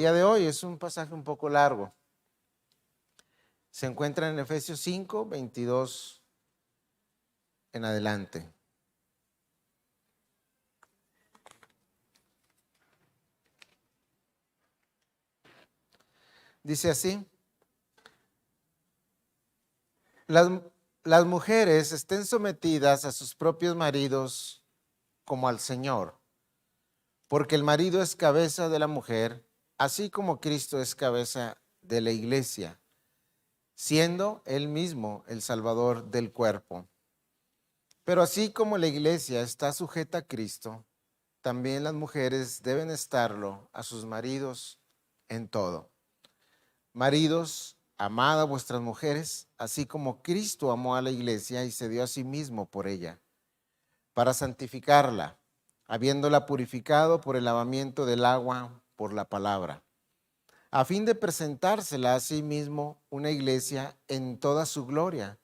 día de hoy. Es un pasaje un poco largo. Se encuentra en Efesios 5, 22 en adelante. Dice así: las mujeres estén sometidas a sus propios maridos como al Señor, porque el marido es cabeza de la mujer, así como Cristo es cabeza de la iglesia, siendo él mismo el Salvador del cuerpo. Pero así como la iglesia está sujeta a Cristo, también las mujeres deben estarlo a sus maridos en todo. Maridos, amad a vuestras mujeres, así como Cristo amó a la iglesia y se dio a sí mismo por ella, para santificarla, habiéndola purificado por el lavamiento del agua por la palabra, a fin de presentársela a sí mismo una iglesia en toda su gloria,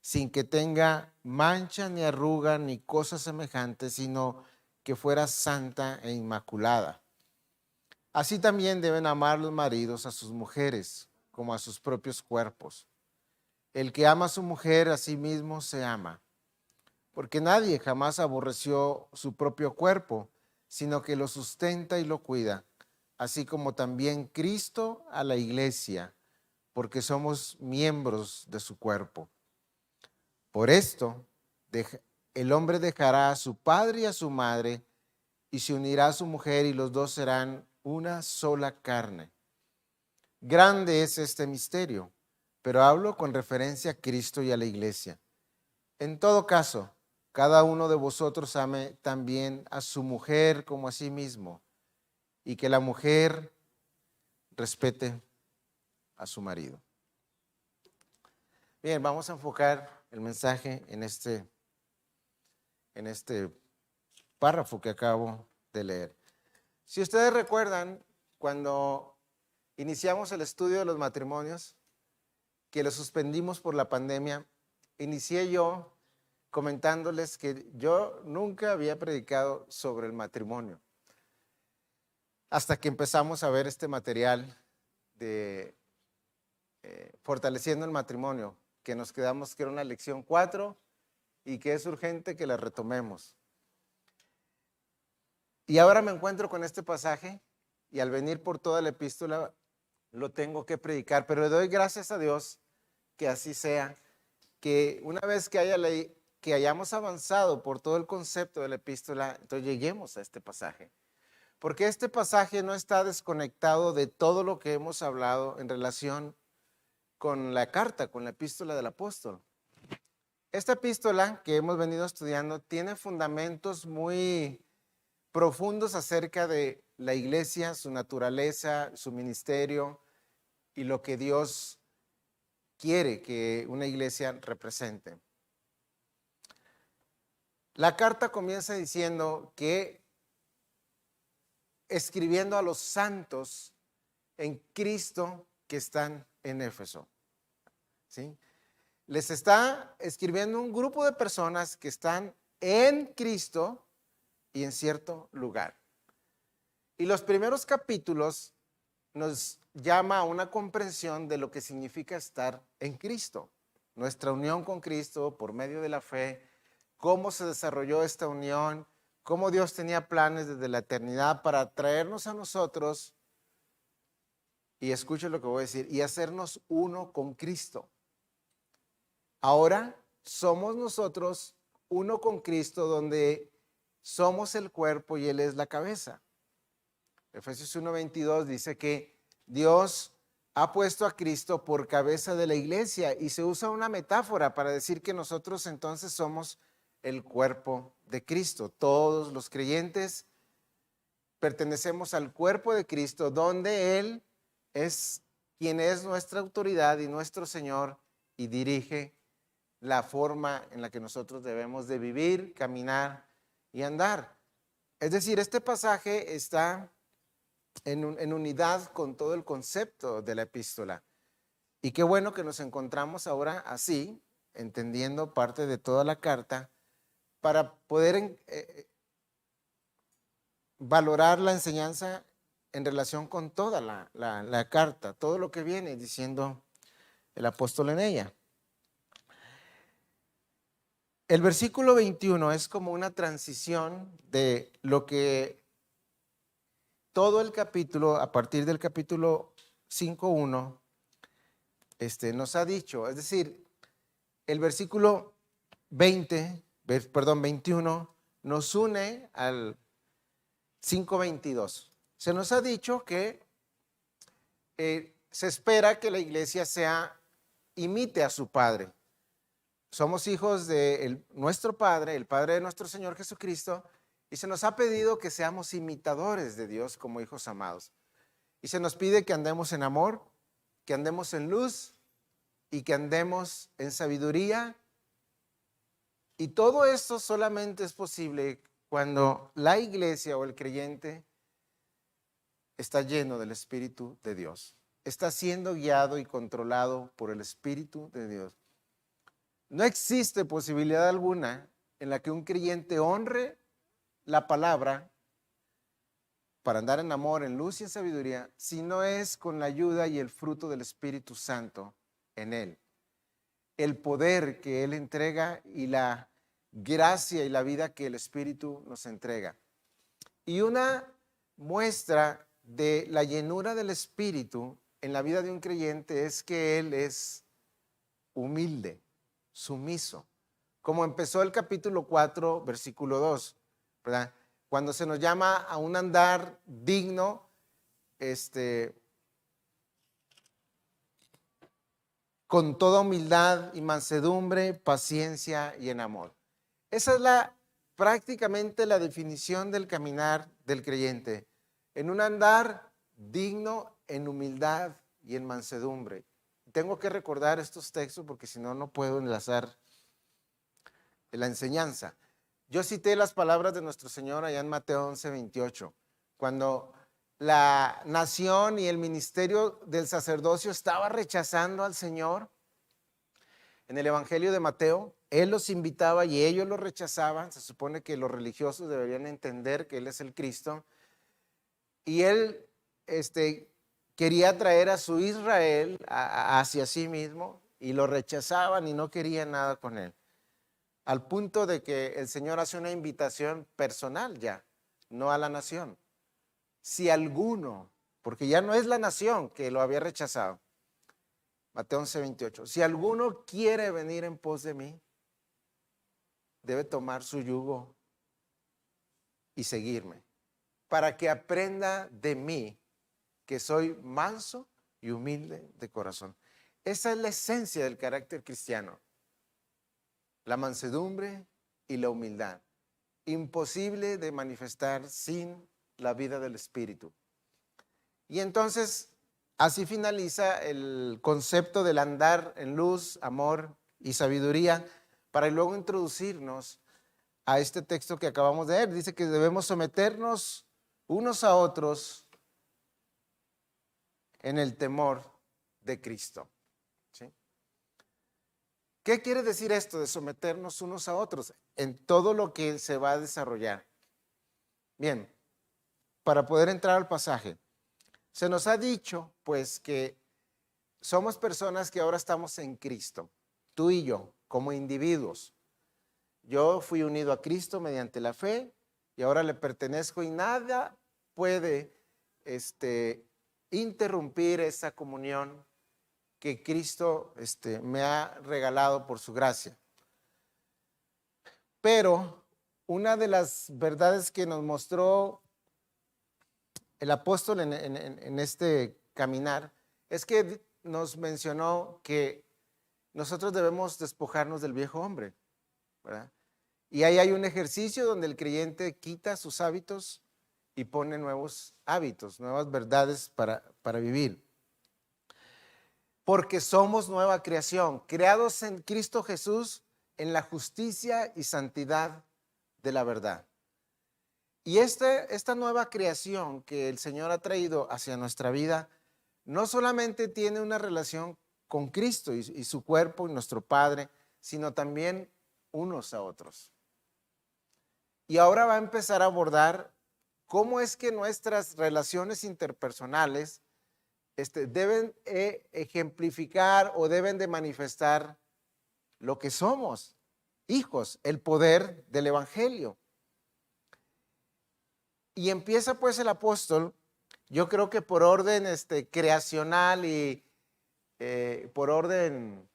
sin que tenga mancha ni arruga ni cosa semejante, sino que fuera santa e inmaculada. Así también deben amar los maridos a sus mujeres, como a sus propios cuerpos. El que ama a su mujer a sí mismo se ama, porque nadie jamás aborreció su propio cuerpo, sino que lo sustenta y lo cuida, así como también Cristo a la iglesia, porque somos miembros de su cuerpo. Por esto, el hombre dejará a su padre y a su madre, y se unirá a su mujer, y los dos serán una sola carne. Grande es este misterio, pero hablo con referencia a Cristo y a la iglesia. En todo caso, cada uno de vosotros ame también a su mujer como a sí mismo, y que la mujer respete a su marido. Bien, vamos a enfocar el mensaje en este párrafo que acabo de leer. Si ustedes recuerdan, cuando iniciamos el estudio de los matrimonios, que lo suspendimos por la pandemia, inicié yo comentándoles que yo nunca había predicado sobre el matrimonio, hasta que empezamos a ver este material de Fortaleciendo el Matrimonio, que nos quedamos que era una lección 4 y que es urgente que la retomemos. Y ahora me encuentro con este pasaje y al venir por toda la epístola lo tengo que predicar, pero le doy gracias a Dios que así sea, que una vez que hayamos avanzado por todo el concepto de la epístola, entonces lleguemos a este pasaje. Porque este pasaje no está desconectado de todo lo que hemos hablado en relación con la carta, con la epístola del apóstol. Esta epístola que hemos venido estudiando tiene fundamentos muy profundos acerca de la iglesia, su naturaleza, su ministerio y lo que Dios quiere que una iglesia represente. La carta comienza diciendo que escribiendo a los santos en Cristo que están en Éfeso, ¿sí? Les está escribiendo un grupo de personas que están en Cristo y en cierto lugar. Y los primeros capítulos nos llama a una comprensión de lo que significa estar en Cristo, nuestra unión con Cristo por medio de la fe, cómo se desarrolló esta unión, cómo Dios tenía planes desde la eternidad para traernos a nosotros, y escuchen lo que voy a decir, y hacernos uno con Cristo. Ahora somos nosotros uno con Cristo, donde somos el cuerpo y Él es la cabeza. Efesios 1:22 dice que Dios ha puesto a Cristo por cabeza de la iglesia y se usa una metáfora para decir que nosotros entonces somos el cuerpo de Cristo. Todos los creyentes pertenecemos al cuerpo de Cristo, donde Él es quien es nuestra autoridad y nuestro Señor y dirige la forma en la que nosotros debemos de vivir, caminar y andar. Es decir, este pasaje está en unidad con todo el concepto de la epístola. Y qué bueno que nos encontramos ahora así, entendiendo parte de toda la carta, para poder valorar la enseñanza en relación con toda la carta, todo lo que viene diciendo el apóstol en ella. El versículo 21 es como una transición de lo que todo el capítulo, a partir del capítulo 5.1, nos ha dicho. Es decir, el versículo 21 nos une al 5.22. Se nos ha dicho que se espera que la iglesia imite a su Padre. Somos hijos de nuestro Padre, el Padre de nuestro Señor Jesucristo, y se nos ha pedido que seamos imitadores de Dios como hijos amados. Y se nos pide que andemos en amor, que andemos en luz y que andemos en sabiduría. Y todo esto solamente es posible cuando la iglesia o el creyente está lleno del Espíritu de Dios. Está siendo guiado y controlado por el Espíritu de Dios. No existe posibilidad alguna en la que un creyente honre la palabra para andar en amor, en luz y en sabiduría, si no es con la ayuda y el fruto del Espíritu Santo en él. El poder que él entrega y la gracia y la vida que el Espíritu nos entrega. Y una muestra de la llenura del Espíritu en la vida de un creyente es que él es humilde, sumiso, como empezó el capítulo 4, versículo 2, ¿verdad? Cuando se nos llama a un andar digno, con toda humildad y mansedumbre, paciencia y en amor. Esa es prácticamente la definición del caminar del creyente, en un andar digno, en humildad y en mansedumbre. Tengo que recordar estos textos porque si no, no puedo enlazar la enseñanza. Yo cité las palabras de nuestro Señor allá en Mateo 11:28, cuando la nación y el ministerio del sacerdocio estaba rechazando al Señor. En el Evangelio de Mateo, Él los invitaba y ellos lo rechazaban. Se supone que los religiosos deberían entender que Él es el Cristo. Y Él quería traer a su Israel hacia sí mismo y lo rechazaban y no querían nada con Él. Al punto de que el Señor hace una invitación personal ya, no a la nación. Si alguno, porque ya no es la nación que lo había rechazado, Mateo 11:28, si alguno quiere venir en pos de mí, debe tomar su yugo y seguirme, para que aprenda de mí, que soy manso y humilde de corazón. Esa es la esencia del carácter cristiano. La mansedumbre y la humildad. Imposible de manifestar sin la vida del Espíritu. Y entonces, así finaliza el concepto del andar en luz, amor y sabiduría, para luego introducirnos a este texto que acabamos de leer. Dice que debemos someternos unos a otros en el temor de Cristo. ¿Sí? ¿Qué quiere decir esto de someternos unos a otros en todo lo que se va a desarrollar? Bien, para poder entrar al pasaje, se nos ha dicho pues que somos personas que ahora estamos en Cristo, tú y yo, como individuos. Yo fui unido a Cristo mediante la fe y ahora le pertenezco y nada puede interrumpir esa comunión que Cristo me ha regalado por su gracia. Pero una de las verdades que nos mostró el apóstol en este caminar es que nos mencionó que nosotros debemos despojarnos del viejo hombre, ¿verdad? Y ahí hay un ejercicio donde el creyente quita sus hábitos y pone nuevos hábitos, nuevas verdades para vivir. Porque somos nueva creación, creados en Cristo Jesús en la justicia y santidad de la verdad. Y esta nueva creación que el Señor ha traído hacia nuestra vida, no solamente tiene una relación con Cristo y su cuerpo y nuestro Padre, sino también unos a otros. Y ahora va a empezar a abordar cómo es que nuestras relaciones interpersonales deben ejemplificar o deben de manifestar lo que somos, hijos, el poder del Evangelio. Y empieza pues el apóstol, yo creo que por orden creacional y por orden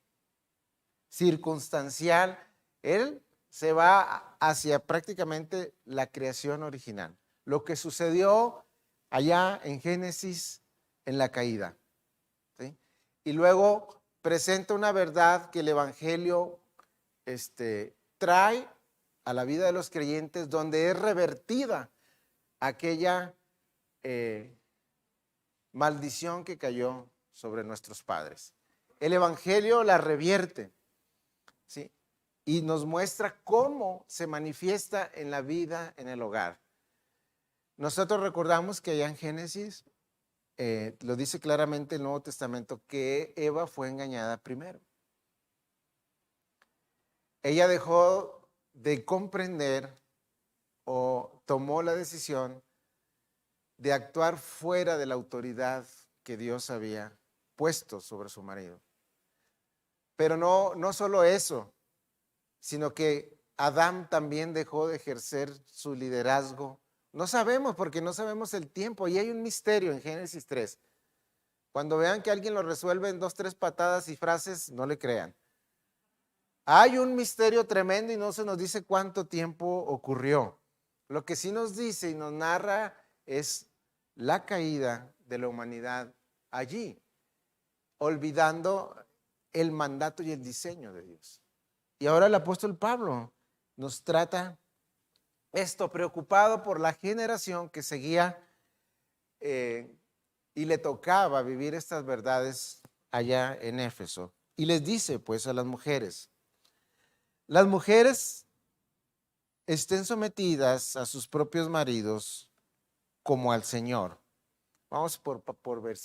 circunstancial, él se va hacia prácticamente la creación original. Lo que sucedió allá en Génesis, en la caída. ¿Sí? Y luego presenta una verdad que el Evangelio trae a la vida de los creyentes, donde es revertida aquella maldición que cayó sobre nuestros padres. El Evangelio la revierte, ¿sí? Y nos muestra cómo se manifiesta en la vida en el hogar. Nosotros recordamos que allá en Génesis lo dice claramente el Nuevo Testamento, que Eva fue engañada primero. Ella dejó de comprender o tomó la decisión de actuar fuera de la autoridad que Dios había puesto sobre su marido. Pero no solo eso, sino que Adán también dejó de ejercer su liderazgo. No sabemos, porque no sabemos el tiempo, y hay un misterio en Génesis 3. Cuando vean que alguien lo resuelve en 2, 3 patadas y frases, no le crean. Hay un misterio tremendo y no se nos dice cuánto tiempo ocurrió. Lo que sí nos dice y nos narra es la caída de la humanidad allí, olvidando el mandato y el diseño de Dios. Y ahora el apóstol Pablo nos trata esto, preocupado por la generación que seguía y le tocaba vivir estas verdades allá en Éfeso. Y les dice pues a las mujeres estén sometidas a sus propios maridos como al Señor. Vamos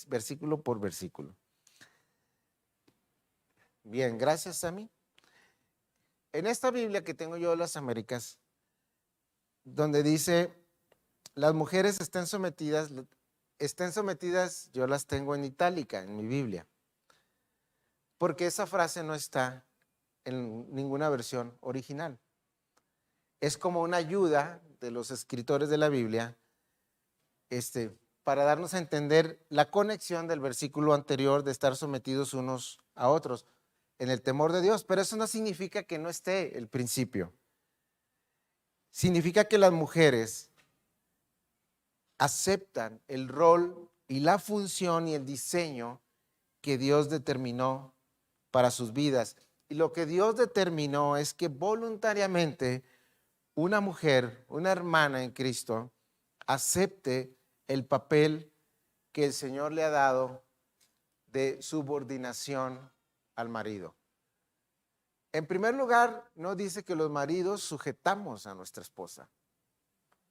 versículo por versículo. Bien, gracias, Sammy. En esta Biblia que tengo yo de las Américas, donde dice, las mujeres estén sometidas, yo las tengo en itálica, en mi Biblia, porque esa frase no está en ninguna versión original. Es como una ayuda de los escritores de la Biblia, para darnos a entender la conexión del versículo anterior de estar sometidos unos a otros en el temor de Dios, pero eso no significa que no esté el principio. Significa que las mujeres aceptan el rol y la función y el diseño que Dios determinó para sus vidas. Y lo que Dios determinó es que voluntariamente una mujer, una hermana en Cristo, acepte el papel que el Señor le ha dado de subordinación al marido. En primer lugar, no dice que los maridos sujetamos a nuestra esposa.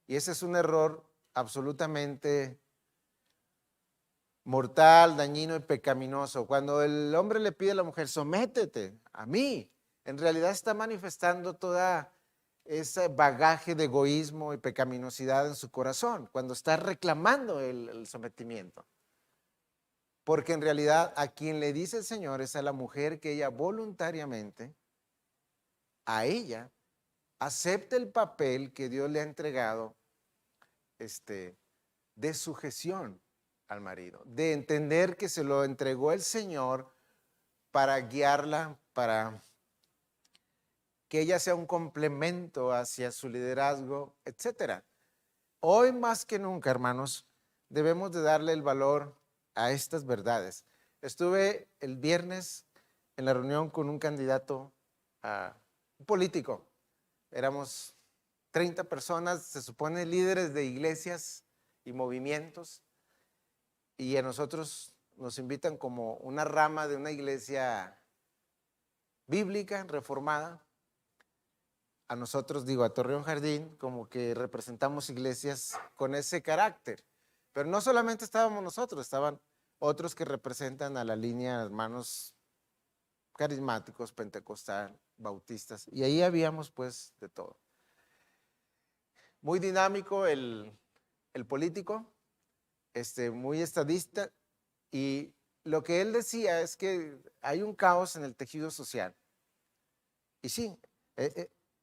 Y ese es un error absolutamente mortal, dañino y pecaminoso. Cuando el hombre le pide a la mujer, sométete a mí, en realidad está manifestando toda ese bagaje de egoísmo y pecaminosidad en su corazón, cuando está reclamando el sometimiento. Porque en realidad a quien le dice el Señor es a la mujer que ella voluntariamente, a ella, acepte el papel que Dios le ha entregado de sujeción al marido, de entender que se lo entregó el Señor para guiarla, para que ella sea un complemento hacia su liderazgo, etc. Hoy más que nunca, hermanos, debemos de darle el valor a estas verdades. Estuve el viernes en la reunión con un candidato un político. Éramos 30 personas, se supone líderes de iglesias y movimientos, y a nosotros nos invitan como una rama de una iglesia bíblica, reformada. A nosotros, a Torreón Jardín, como que representamos iglesias con ese carácter. Pero no solamente estábamos nosotros, estaban otros que representan a la línea de hermanos carismáticos, pentecostal, bautistas, y ahí habíamos pues de todo. Muy dinámico el el político, muy estadista, y lo que él decía es que hay un caos en el tejido social. Y sí,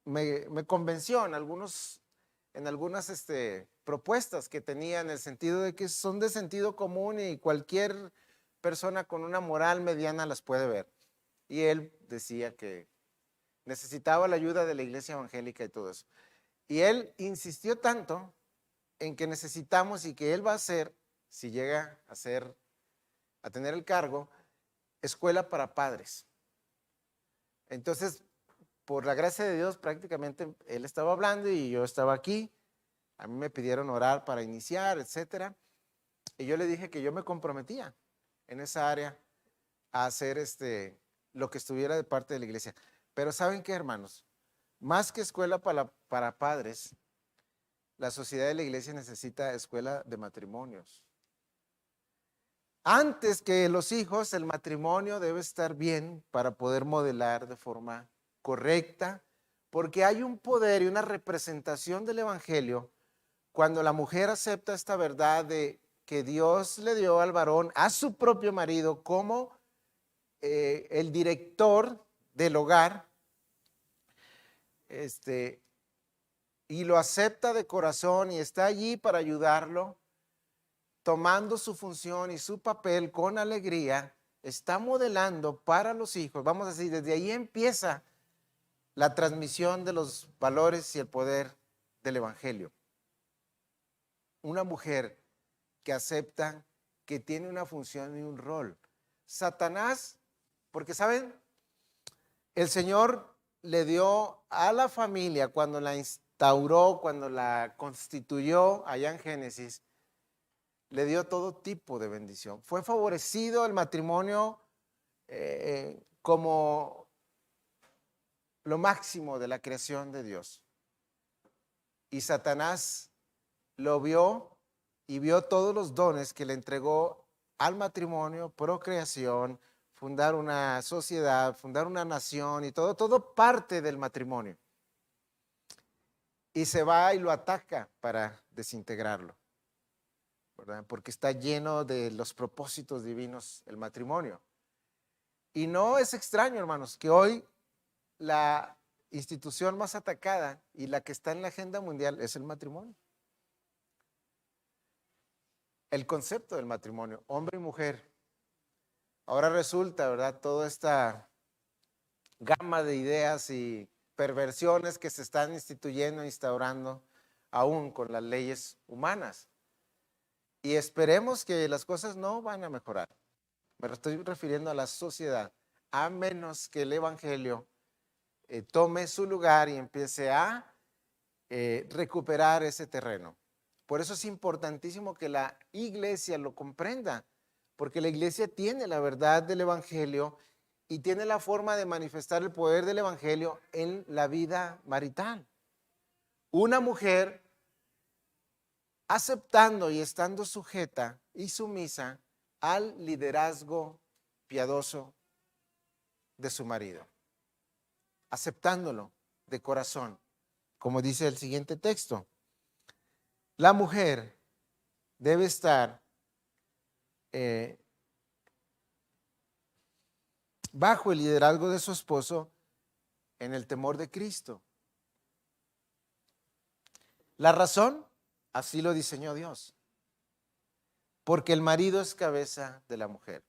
me convenció en algunas propuestas que tenía, en el sentido de que son de sentido común y cualquier persona con una moral mediana las puede ver. Y él decía que necesitaba la ayuda de la iglesia evangélica y todo eso. Y él insistió tanto en que necesitamos, y que él va a hacer, si llega a tener el cargo, escuela para padres. Entonces, por la gracia de Dios, prácticamente él estaba hablando y yo estaba aquí. A mí me pidieron orar para iniciar, etcétera. Y yo le dije que yo me comprometía en esa área a hacer lo que estuviera de parte de la iglesia. Pero ¿saben qué, hermanos? Más que escuela para padres, la sociedad de la iglesia necesita escuela de matrimonios. Antes que los hijos, el matrimonio debe estar bien para poder modelar de forma correcta, porque hay un poder y una representación del evangelio cuando la mujer acepta esta verdad de que Dios le dio al varón, a su propio marido, como el director del hogar, y lo acepta de corazón y está allí para ayudarlo, tomando su función y su papel con alegría, está modelando para los hijos. Vamos a decir, desde ahí empieza la transmisión de los valores y el poder del evangelio. Una mujer que acepta que tiene una función y un rol. Satanás, porque saben, el Señor le dio a la familia, cuando la instauró, cuando la constituyó allá en Génesis, le dio todo tipo de bendición. Fue favorecido el matrimonio como lo máximo de la creación de Dios. Y Satanás lo vio y vio todos los dones que le entregó al matrimonio, procreación, fundar una sociedad, fundar una nación y todo parte del matrimonio. Y se va y lo ataca para desintegrarlo, ¿verdad? Porque está lleno de los propósitos divinos el matrimonio. Y no es extraño, hermanos, que hoy la institución más atacada y la que está en la agenda mundial es el matrimonio. El concepto del matrimonio, hombre y mujer. Ahora resulta, ¿verdad? Toda esta gama de ideas y perversiones que se están instituyendo, instaurando, aún con las leyes humanas. Y esperemos que las cosas no van a mejorar. Me estoy refiriendo a la sociedad, a menos que el evangelio tome su lugar y empiece a recuperar ese terreno. Por eso es importantísimo que la iglesia lo comprenda, porque la iglesia tiene la verdad del evangelio y tiene la forma de manifestar el poder del evangelio en la vida marital. Una mujer aceptando y estando sujeta y sumisa al liderazgo piadoso de su marido, aceptándolo de corazón, como dice el siguiente texto. La mujer debe estar bajo el liderazgo de su esposo en el temor de Cristo. La razón, así lo diseñó Dios, porque el marido es cabeza de la mujer,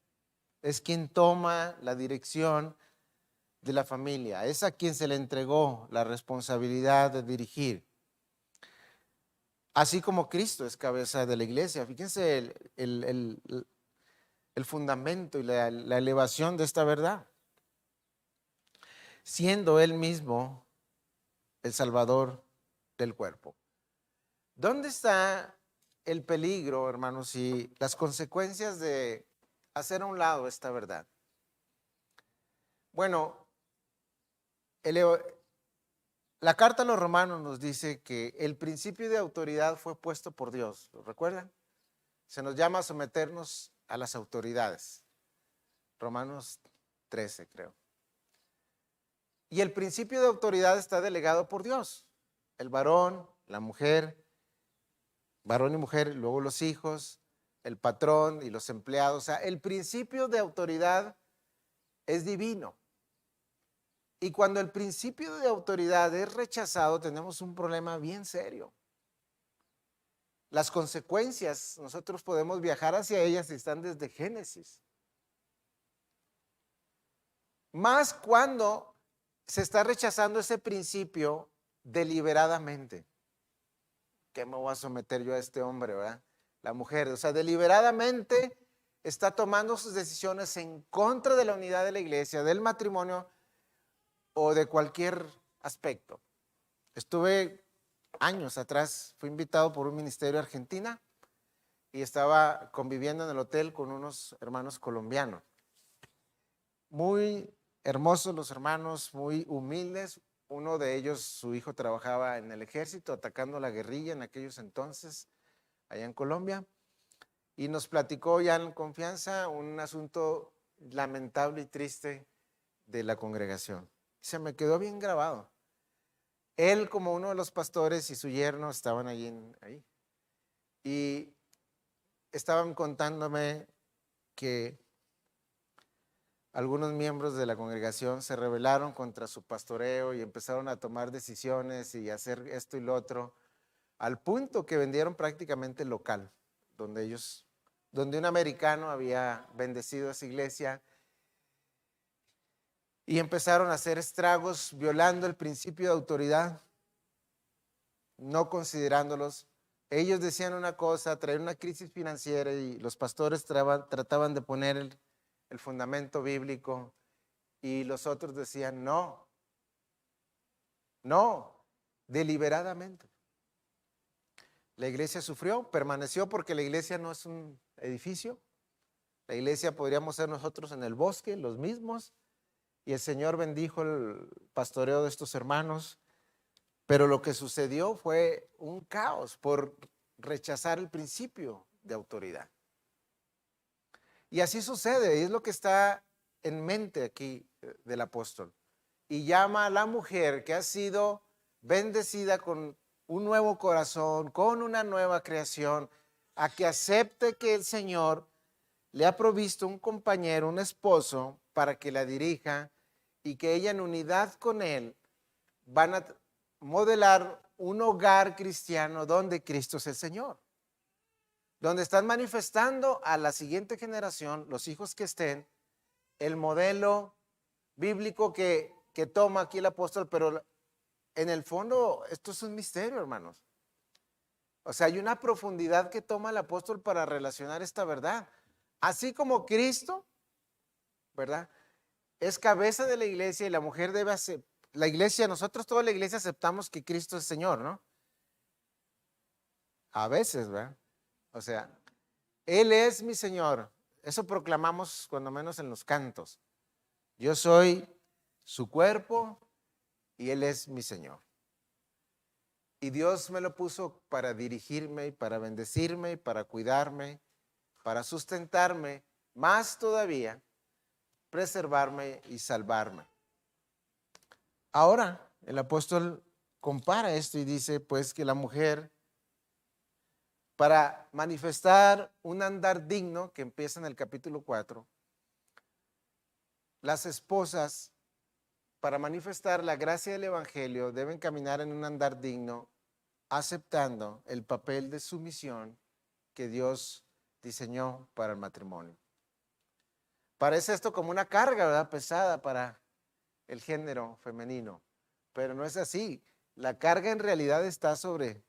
es quien toma la dirección de la familia, es a quien se le entregó la responsabilidad de dirigir. Así como Cristo es cabeza de la iglesia. Fíjense el fundamento y la elevación de esta verdad. Siendo Él mismo el Salvador del cuerpo. ¿Dónde está el peligro, hermanos, y las consecuencias de hacer a un lado esta verdad? Bueno, la carta a los Romanos nos dice que el principio de autoridad fue puesto por Dios. ¿Lo recuerdan? Se nos llama a someternos a las autoridades. Romanos 13, creo. Y el principio de autoridad está delegado por Dios. El varón, la mujer, varón y mujer, luego los hijos, el patrón y los empleados. O sea, el principio de autoridad es divino. Y cuando el principio de autoridad es rechazado, tenemos un problema bien serio. Las consecuencias, nosotros podemos viajar hacia ellas y están desde Génesis. Más cuando se está rechazando ese principio deliberadamente. ¿Qué me voy a someter yo a este hombre, verdad? La mujer, o sea, deliberadamente está tomando sus decisiones en contra de la unidad de la iglesia, del matrimonio o de cualquier aspecto. Estuve años atrás, fui invitado por un ministerio argentina y estaba conviviendo en el hotel con unos hermanos colombianos. Muy hermosos los hermanos, muy humildes. Uno de ellos, su hijo trabajaba en el ejército atacando la guerrilla en aquellos entonces, allá en Colombia, y nos platicó ya en confianza un asunto lamentable y triste de la congregación. Se me quedó bien grabado. Él, como uno de los pastores, y su yerno estaban ahí, y estaban contándome que algunos miembros de la congregación se rebelaron contra su pastoreo y empezaron a tomar decisiones y hacer esto y lo otro, al punto que vendieron prácticamente el local donde un americano había bendecido esa iglesia, y empezaron a hacer estragos violando el principio de autoridad, no considerándolos. Ellos decían una cosa, traían una crisis financiera y los pastores trataban de poner el fundamento bíblico y los otros decían no, deliberadamente. La iglesia sufrió, permaneció porque la iglesia no es un edificio. La iglesia podríamos ser nosotros en el bosque, los mismos, y el Señor bendijo el pastoreo de estos hermanos, pero lo que sucedió fue un caos por rechazar el principio de autoridad. Y así sucede, y es lo que está en mente aquí del apóstol. Y llama a la mujer que ha sido bendecida con un nuevo corazón, con una nueva creación, a que acepte que el Señor le ha provisto un compañero, un esposo, para que la dirija y que ella en unidad con él van a modelar un hogar cristiano donde Cristo es el Señor, donde están manifestando a la siguiente generación, los hijos que estén, el modelo bíblico que toma aquí el apóstol, pero en el fondo esto es un misterio, hermanos. O sea, hay una profundidad que toma el apóstol para relacionar esta verdad. Así como Cristo, ¿verdad?, es cabeza de la iglesia y la mujer debe hacer, la iglesia, nosotros toda la iglesia aceptamos que Cristo es Señor, ¿no? A veces, ¿verdad? O sea, Él es mi Señor. Eso proclamamos cuando menos en los cantos. Yo soy su cuerpo y Él es mi Señor. Y Dios me lo puso para dirigirme y para bendecirme y para cuidarme, para sustentarme, más todavía, preservarme y salvarme. Ahora, el apóstol compara esto y dice, pues, que la mujer, para manifestar un andar digno, que empieza en el capítulo 4, las esposas, para manifestar la gracia del evangelio, deben caminar en un andar digno, aceptando el papel de sumisión que Dios diseñó para el matrimonio. Parece esto como una carga, ¿verdad?, pesada para el género femenino, pero no es así. La carga en realidad está sobre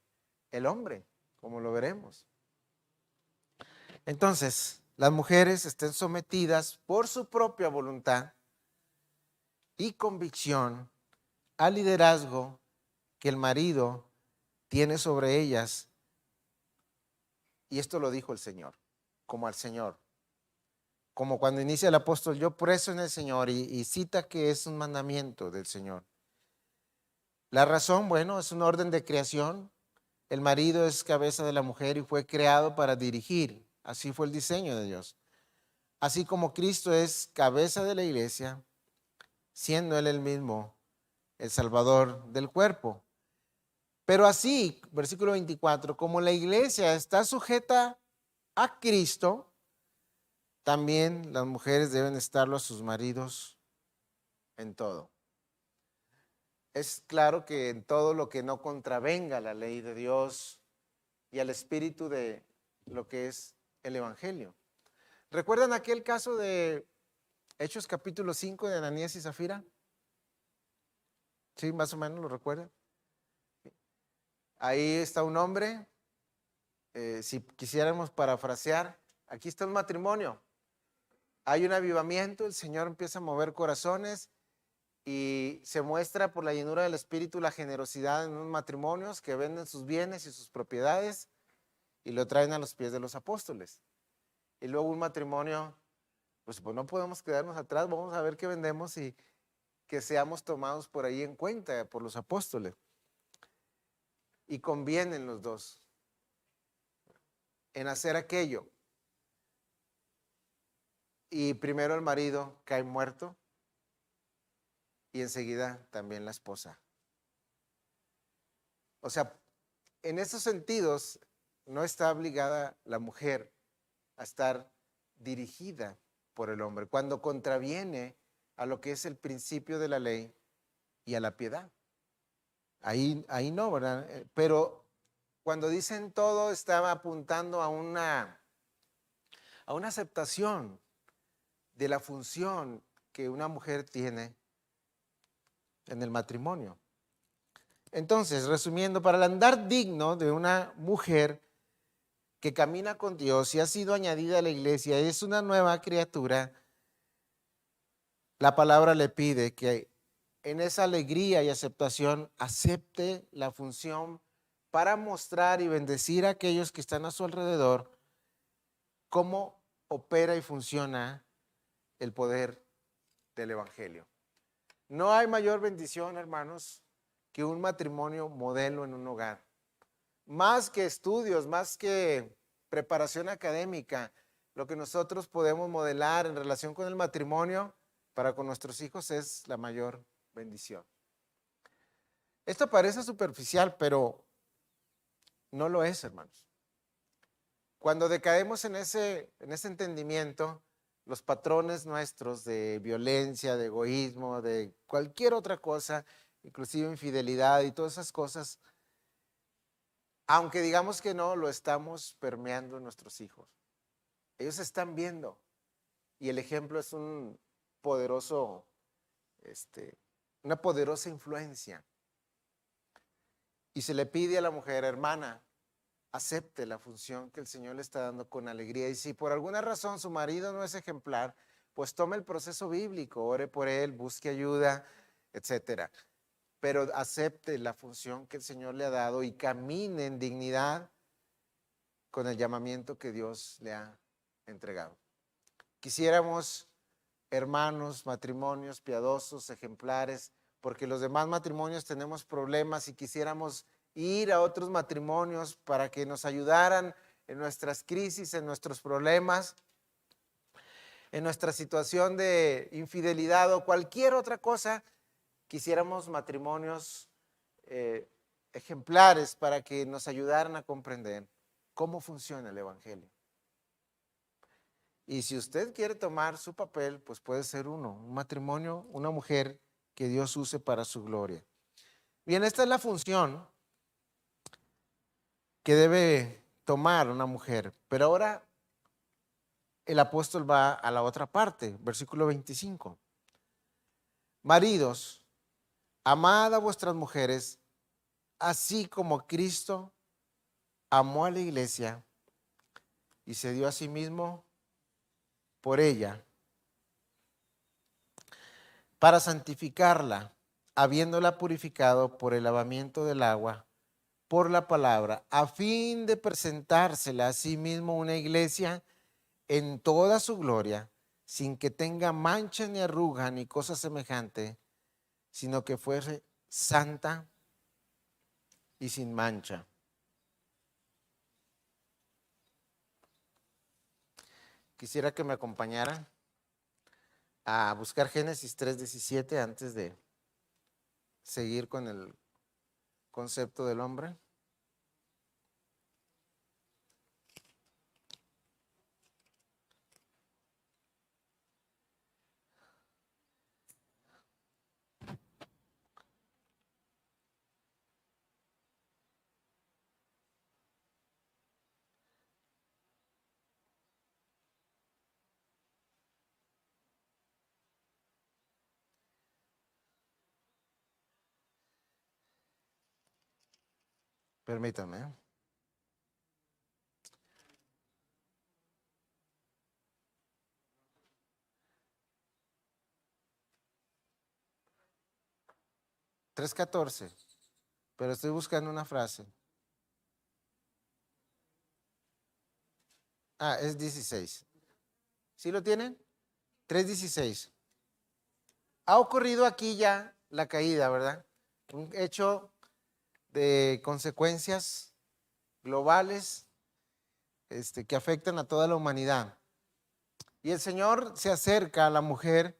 el hombre, como lo veremos. Entonces, las mujeres estén sometidas por su propia voluntad y convicción al liderazgo que el marido tiene sobre ellas. Y esto lo dijo el Señor, como al Señor. Como cuando inicia el apóstol, yo preso en el Señor, y cita que es un mandamiento del Señor. La razón, bueno, es un orden de creación. El marido es cabeza de la mujer y fue creado para dirigir. Así fue el diseño de Dios. Así como Cristo es cabeza de la iglesia, siendo Él el mismo el Salvador del cuerpo. Pero así, versículo 24, como la iglesia está sujeta a Cristo, también las mujeres deben estarlo a sus maridos en todo. Es claro que en todo lo que no contravenga a la ley de Dios y al espíritu de lo que es el Evangelio. ¿Recuerdan aquel caso de Hechos capítulo 5 de Ananías y Zafira? Sí, más o menos lo recuerdan. Ahí está un hombre, si quisiéramos parafrasear, aquí está un matrimonio. Hay un avivamiento, el Señor empieza a mover corazones y se muestra por la llenura del Espíritu la generosidad en unos matrimonios que venden sus bienes y sus propiedades y lo traen a los pies de los apóstoles. Y luego un matrimonio, pues no podemos quedarnos atrás, vamos a ver qué vendemos y que seamos tomados por ahí en cuenta por los apóstoles. Y convienen los dos en hacer aquello. Y primero el marido cae muerto y enseguida también la esposa. O sea, en esos sentidos no está obligada la mujer a estar dirigida por el hombre cuando contraviene a lo que es el principio de la ley y a la piedad. Ahí no, ¿verdad? Pero cuando dicen todo estaba apuntando a una aceptación de la función que una mujer tiene en el matrimonio. Entonces, resumiendo, para el andar digno de una mujer que camina con Dios y ha sido añadida a la iglesia, es una nueva criatura, la palabra le pide que en esa alegría y aceptación acepte la función para mostrar y bendecir a aquellos que están a su alrededor cómo opera y funciona el poder del Evangelio. No hay mayor bendición, hermanos, que un matrimonio modelo en un hogar. Más que estudios, más que preparación académica, lo que nosotros podemos modelar en relación con el matrimonio para con nuestros hijos es la mayor bendición. Esto parece superficial, pero no lo es, hermanos. Cuando decaemos en ese entendimiento, los patrones nuestros de violencia, de egoísmo, de cualquier otra cosa, inclusive infidelidad y todas esas cosas, aunque digamos que no, lo estamos permeando en nuestros hijos. Ellos están viendo y el ejemplo es un poderoso, una poderosa influencia. Y se le pide a la mujer, hermana, acepte la función que el Señor le está dando con alegría. Y si por alguna razón su marido no es ejemplar, pues tome el proceso bíblico, ore por él, busque ayuda, etcétera. Pero acepte la función que el Señor le ha dado y camine en dignidad con el llamamiento que Dios le ha entregado. Quisiéramos, hermanos, matrimonios piadosos, ejemplares, porque los demás matrimonios tenemos problemas y quisiéramos ir a otros matrimonios para que nos ayudaran en nuestras crisis, en nuestros problemas, en nuestra situación de infidelidad o cualquier otra cosa. Quisiéramos matrimonios ejemplares para que nos ayudaran a comprender cómo funciona el Evangelio. Y si usted quiere tomar su papel, pues puede ser un matrimonio, una mujer que Dios use para su gloria. Bien, esta es la función que debe tomar una mujer. Pero ahora el apóstol va a la otra parte, versículo 25. Maridos, amad a vuestras mujeres, así como Cristo amó a la iglesia y se dio a sí mismo por ella, para santificarla, habiéndola purificado por el lavamiento del agua, por la palabra, a fin de presentársela a sí mismo una iglesia en toda su gloria, sin que tenga mancha ni arruga ni cosa semejante, sino que fuese santa y sin mancha. Quisiera que me acompañaran a buscar Génesis 3:17 antes de seguir con el concepto del hombre. Permítame. 3:14, pero estoy buscando una frase. Ah, es 16. ¿Sí lo tienen? 3:16. Ha ocurrido aquí ya la caída, ¿verdad? Un hecho de consecuencias globales que afectan a toda la humanidad. Y el Señor se acerca a la mujer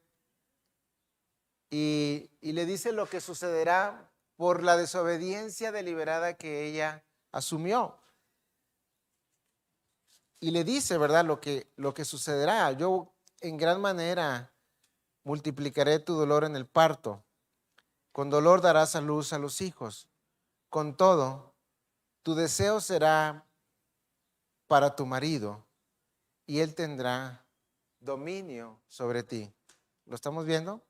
y le dice lo que sucederá por la desobediencia deliberada que ella asumió. Y le dice, ¿verdad? Lo que sucederá. Yo en gran manera multiplicaré tu dolor en el parto. Con dolor darás a luz a los hijos. Con todo, tu deseo será para tu marido y él tendrá dominio sobre ti. ¿Lo estamos viendo?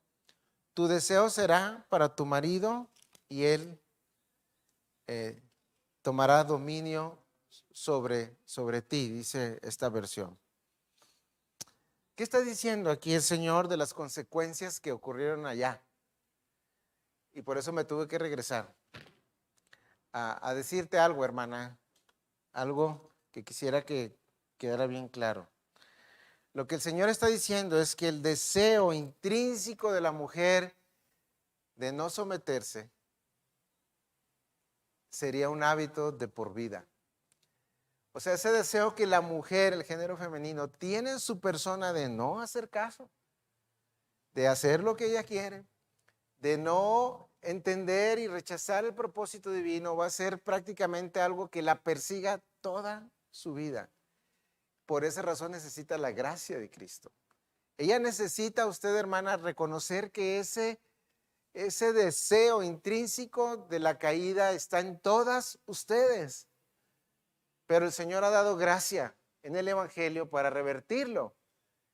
Tu deseo será para tu marido y él eh, tomará dominio sobre ti, dice esta versión. ¿Qué está diciendo aquí el Señor de las consecuencias que ocurrieron allá? Y por eso me tuve que regresar a decirte algo, hermana, algo que quisiera que quedara bien claro. Lo que el Señor está diciendo es que el deseo intrínseco de la mujer de no someterse sería un hábito de por vida. O sea, ese deseo que la mujer, el género femenino, tiene en su persona de no hacer caso, de hacer lo que ella quiere, de no entender y rechazar el propósito divino, va a ser prácticamente algo que la persiga toda su vida. Por esa razón necesita la gracia de Cristo. Ella necesita, usted hermana, reconocer que ese deseo intrínseco de la caída está en todas ustedes. Pero el Señor ha dado gracia en el Evangelio para revertirlo.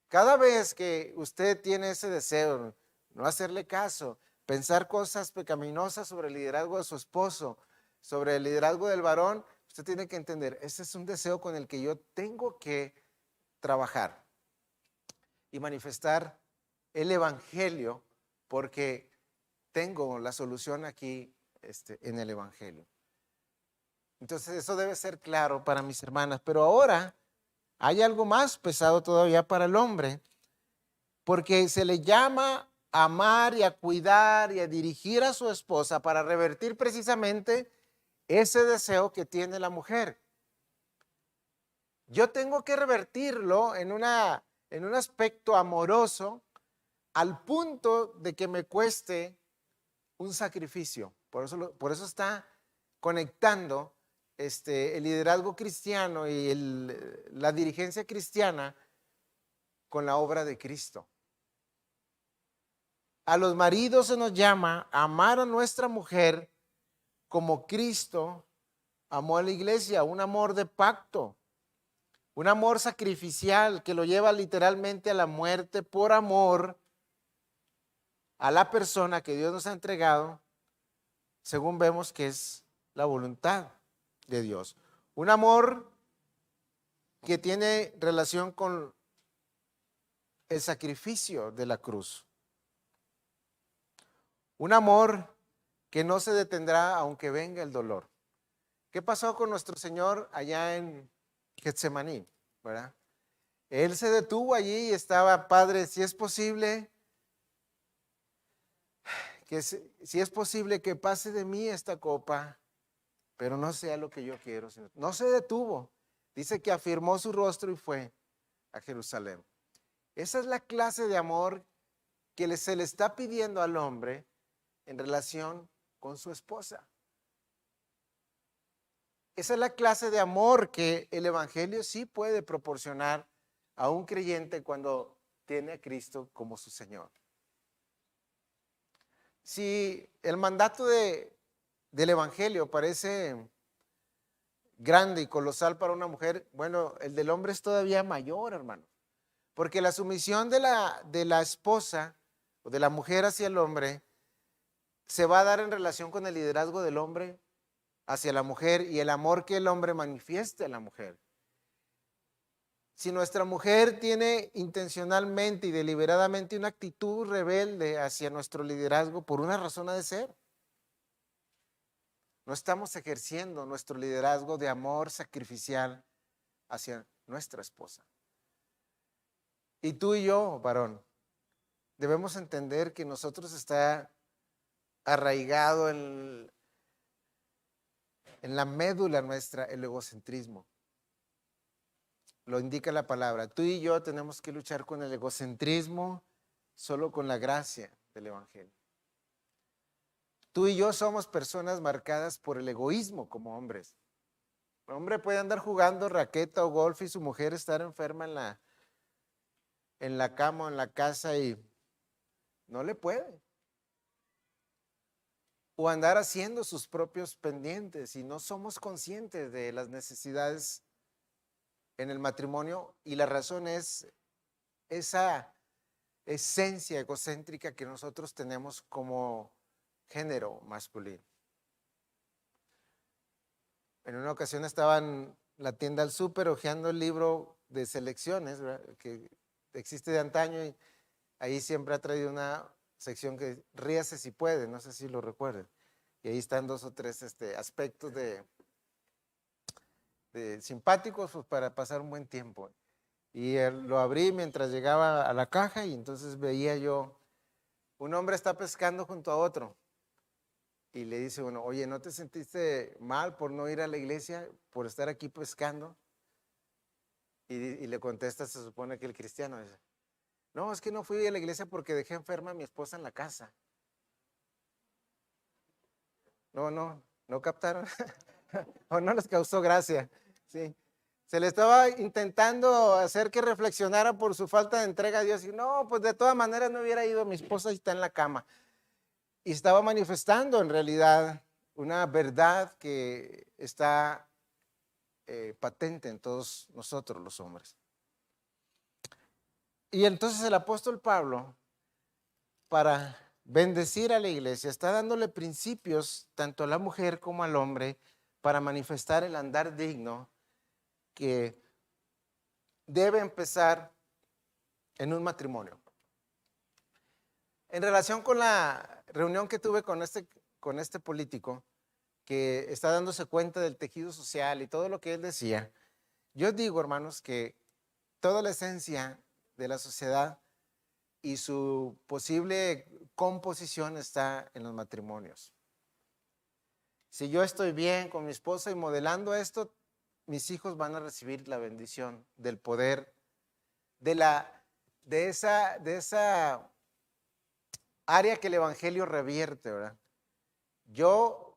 Cada vez que usted tiene ese deseo, no hacerle caso, pensar cosas pecaminosas sobre el liderazgo de su esposo, sobre el liderazgo del varón, usted tiene que entender, ese es un deseo con el que yo tengo que trabajar y manifestar el Evangelio porque tengo la solución aquí en el Evangelio. Entonces eso debe ser claro para mis hermanas. Pero ahora hay algo más pesado todavía para el hombre, porque se le llama a amar y a cuidar y a dirigir a su esposa para revertir precisamente ese deseo que tiene la mujer. Yo tengo que revertirlo en un aspecto amoroso al punto de que me cueste un sacrificio. Por eso está conectando el liderazgo cristiano y la dirigencia cristiana con la obra de Cristo. A los maridos se nos llama a amar a nuestra mujer como Cristo amó a la iglesia, un amor de pacto, un amor sacrificial que lo lleva literalmente a la muerte por amor a la persona que Dios nos ha entregado, según vemos que es la voluntad de Dios. Un amor que tiene relación con el sacrificio de la cruz. Un amor que no se detendrá aunque venga el dolor. ¿Qué pasó con nuestro Señor allá en Getsemaní? ¿Verdad? Él se detuvo allí y estaba, Padre, si es posible, si es posible que pase de mí esta copa, pero no sea lo que yo quiero. No se detuvo. Dice que afirmó su rostro y fue a Jerusalén. Esa es la clase de amor que se le está pidiendo al hombre en relación con su esposa. Esa es la clase de amor que el Evangelio sí puede proporcionar a un creyente cuando tiene a Cristo como su Señor. Si el mandato del Evangelio parece grande y colosal para una mujer, bueno, el del hombre es todavía mayor, hermano. Porque la sumisión de la esposa o de la mujer hacia el hombre se va a dar en relación con el liderazgo del hombre hacia la mujer y el amor que el hombre manifieste a la mujer. Si nuestra mujer tiene intencionalmente y deliberadamente una actitud rebelde hacia nuestro liderazgo, por una razón ha de ser. No estamos ejerciendo nuestro liderazgo de amor sacrificial hacia nuestra esposa. Y tú y yo, varón, debemos entender que nosotros está arraigado en la médula nuestra el egocentrismo. Lo indica la palabra. Tú y yo tenemos que luchar con el egocentrismo solo con la gracia del Evangelio. Tú y yo somos personas marcadas por el egoísmo como hombres. El hombre puede andar jugando raqueta o golf y su mujer estar enferma en la cama o en la casa y no le puede. O andar haciendo sus propios pendientes y no somos conscientes de las necesidades en el matrimonio y la razón es esa esencia egocéntrica que nosotros tenemos como género masculino. En una ocasión estaba en la tienda al súper hojeando el libro de selecciones, ¿verdad?, que existe de antaño y ahí siempre ha traído una sección que ríase si puede, no sé si lo recuerden. Y ahí están 2 o 3 aspectos de simpáticos pues, para pasar un buen tiempo. Y lo abrí mientras llegaba a la caja y entonces veía yo, un hombre está pescando junto a otro y le dice uno, oye, ¿no te sentiste mal por no ir a la iglesia, por estar aquí pescando? Y le contesta, se supone que el cristiano dice, no, es que no fui a la iglesia porque dejé enferma a mi esposa en la casa. No captaron o no les causó gracia, sí. Se le estaba intentando hacer que reflexionara por su falta de entrega a Dios y no, pues de todas maneras no hubiera ido, mi esposa está en la cama. Y estaba manifestando en realidad una verdad que está patente en todos nosotros los hombres. Y entonces el apóstol Pablo, para bendecir a la iglesia, está dándole principios tanto a la mujer como al hombre para manifestar el andar digno que debe empezar en un matrimonio. En relación con la reunión que tuve con este político que está dándose cuenta del tejido social y todo lo que él decía, yo digo, hermanos, que toda la esencia de la sociedad y su posible composición está en los matrimonios. Si yo estoy bien con mi esposa y modelando esto, mis hijos van a recibir la bendición del poder de esa área que el Evangelio revierte, ¿verdad? Yo